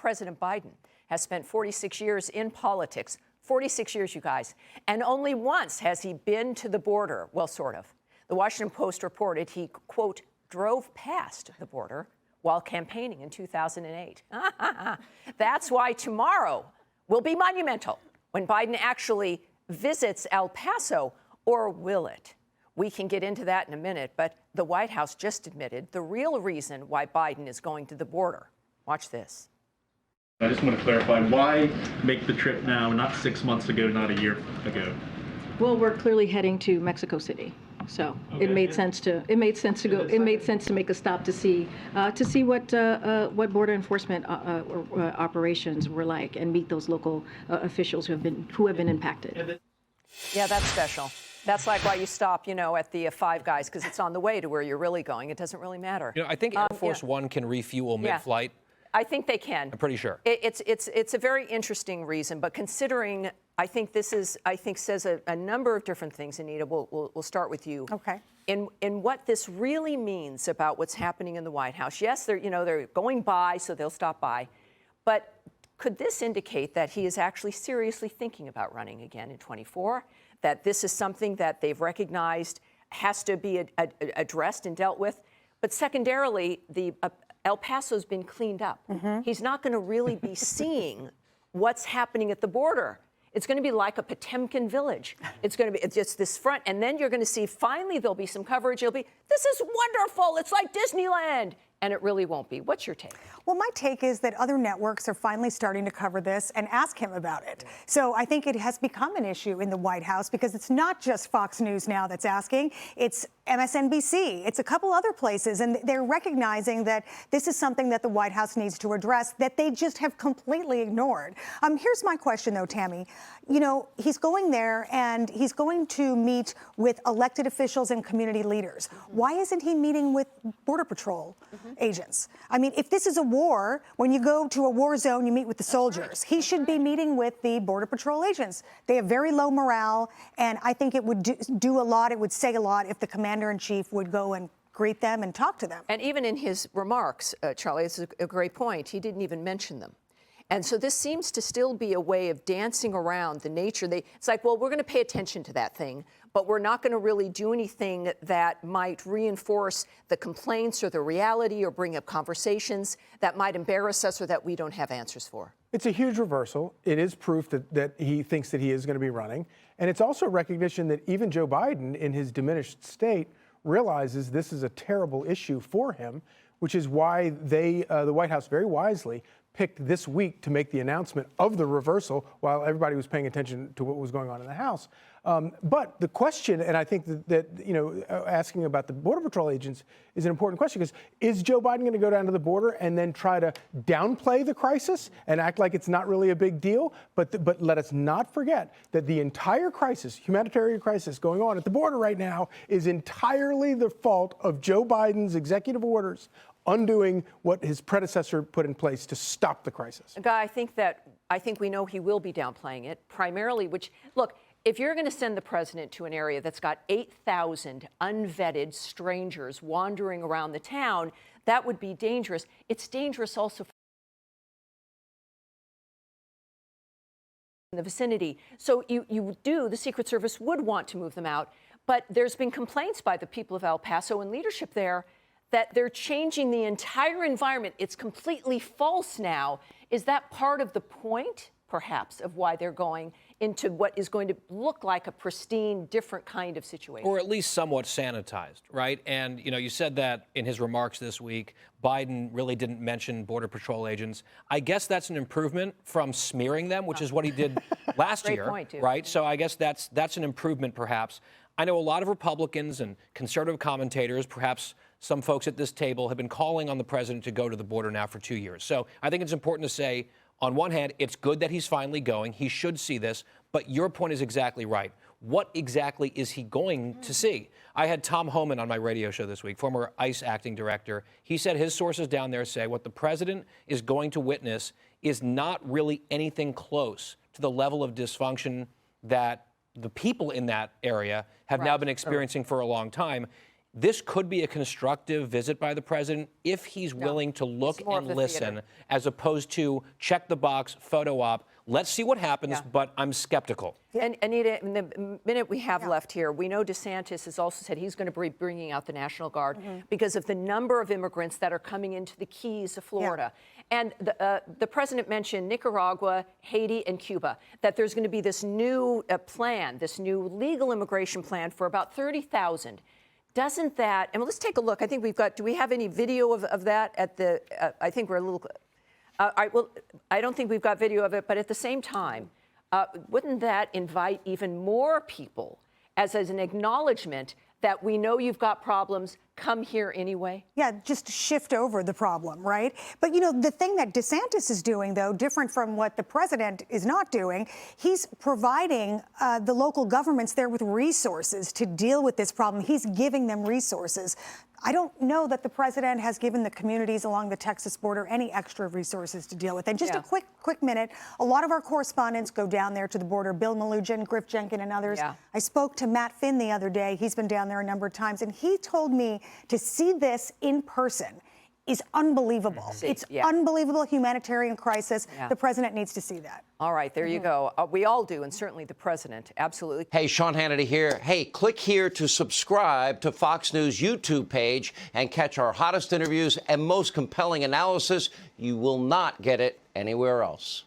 President Biden has spent 46 years in politics, 46 years, you guys, and only once has he been to the border. Well, sort of. The Washington Post reported he, quote, drove past the border while campaigning in 2008. That's why tomorrow will be monumental when Biden actually visits El Paso, or will it? We can get into that in a minute, but the White House just admitted the real reason why Biden is going to the border. Watch this. I just want to clarify, why make the trip now, not 6 months ago, not a year ago? Well, we're clearly heading to Mexico City, so Okay. it made sense to go. It made sense to make a stop to see what border enforcement operations were like and meet those local officials who have been impacted. Yeah, that's special. That's like why you stop, at the Five Guys, because it's on the way to where you're really going. It doesn't really matter. I think Air Force One can refuel mid-flight. I think they can. I'm pretty sure. It's a very interesting reason, but considering, I think says a number of different things. Anita, we'll start with you. Okay. In what this really means about what's happening in the White House. Yes, they're going by, so they'll stop by, but could this indicate that he is actually seriously thinking about running again in 24? That this is something that they've recognized has to be addressed and dealt with? But secondarily, El Paso's been cleaned up. Mm-hmm. He's not going to really be seeing what's happening at the border. It's going to be like a Potemkin village. It's going to be just this front, and then you're going to see finally there'll be some coverage. It'll be, this is wonderful. It's like Disneyland. And it really won't be. What's your take? Well, my take is that other networks are finally starting to cover this and ask him about it. So I think it has become an issue in the White House because it's not just Fox News now that's asking. It's MSNBC. It's a couple other places. And they're recognizing that this is something that the White House needs to address that they just have completely ignored. Here's my question, though, Tammy. He's going there and he's going to meet with elected officials and community leaders. Mm-hmm. Why isn't he meeting with Border Patrol agents? I mean, if this is a war, when you go to a war zone, you meet with the soldiers. He should be meeting with the Border Patrol agents. They have very low morale, and I think it would do a lot, it would say a lot if the commander-in-chief would go and greet them and talk to them. And even in his remarks, Charlie, it's a great point, he didn't even mention them. And so this seems to still be a way of dancing around the nature. It's like, well, we're going to pay attention to that thing, but we're not going to really do anything that might reinforce the complaints or the reality or bring up conversations that might embarrass us or that we don't have answers for. It's a huge reversal. It is proof that he thinks that he is going to be running. And it's also recognition that even Joe Biden, in his diminished state, realizes this is a terrible issue for him, which is why the White House very wisely picked this week to make the announcement of the reversal while everybody was paying attention to what was going on in the House. But the question, and I think that asking about the Border Patrol agents is an important question, because is Joe Biden going to go down to the border and then try to downplay the crisis and act like it's not really a big deal? But let us not forget that the entire crisis, humanitarian crisis going on at the border right now, is entirely the fault of Joe Biden's executive orders undoing what his predecessor put in place to stop the crisis. Guy, I think we know he will be downplaying it, primarily, look, if you're going to send the president to an area that's got 8,000 unvetted strangers wandering around the town, that would be dangerous. It's dangerous also in the vicinity. So the Secret Service would want to move them out, but there's been complaints by the people of El Paso and leadership there that they're changing the entire environment. It's completely false now. Is that part of the point, perhaps, of why they're going into what is going to look like a pristine, different kind of situation? Or at least somewhat sanitized, right? And, you said that in his remarks this week, Biden really didn't mention Border Patrol agents. I guess that's an improvement from smearing them, which is what he did last year, point, too. Right? So I guess that's an improvement, perhaps. I know a lot of Republicans and conservative commentators, perhaps some folks at this table, have been calling on the president to go to the border now for 2 years. So I think it's important to say, on one hand, it's good that he's finally going. He should see this. But your point is exactly right. What exactly is he going to see? I had Tom Homan on my radio show this week, former ICE acting director. He said his sources down there say what the president is going to witness is not really anything close to the level of dysfunction that the people in that area have now been experiencing for a long time. this could be a constructive visit by the president if he's willing to look more and of the listen, theater. as opposed to check the box, photo op. Let's see what happens, Yeah. but I'm skeptical. And Anita, in the minute we have left here, we know DeSantis has also said he's going to be bringing out the National Guard because of the number of immigrants that are coming into the Keys of Florida. And the president mentioned Nicaragua, Haiti, and Cuba, that there's going to be this new plan, this new legal immigration plan for about 30,000. Doesn't that, and let's take a look. I think we've got, do we have any video of that at the, I think we're a little, well, I don't think we've got video of it, but at the same time, wouldn't that invite even more people as an acknowledgement that we know you've got problems, come here anyway? Yeah, just shift over the problem, right? But, you know, the thing that DeSantis is doing, though, different from what the president is not doing, he's providing the local governments there with resources to deal with this problem. He's giving them resources. I don't know that the president has given the communities along the Texas border any extra resources to deal with. And just a quick minute, a lot of our correspondents go down there to the border, Bill Malugin, Griff Jenkins, and others. Yeah. I spoke to Matt Finn the other day. He's been down there a number of times, and he told me to see this in person is unbelievable. It's unbelievable humanitarian crisis. The president needs to see that. All right, there you go. We all do, and certainly the president. Absolutely. Hey, Sean Hannity here. Hey, click here to subscribe to Fox News YouTube page and catch our hottest interviews and most compelling analysis. You will not get it anywhere else.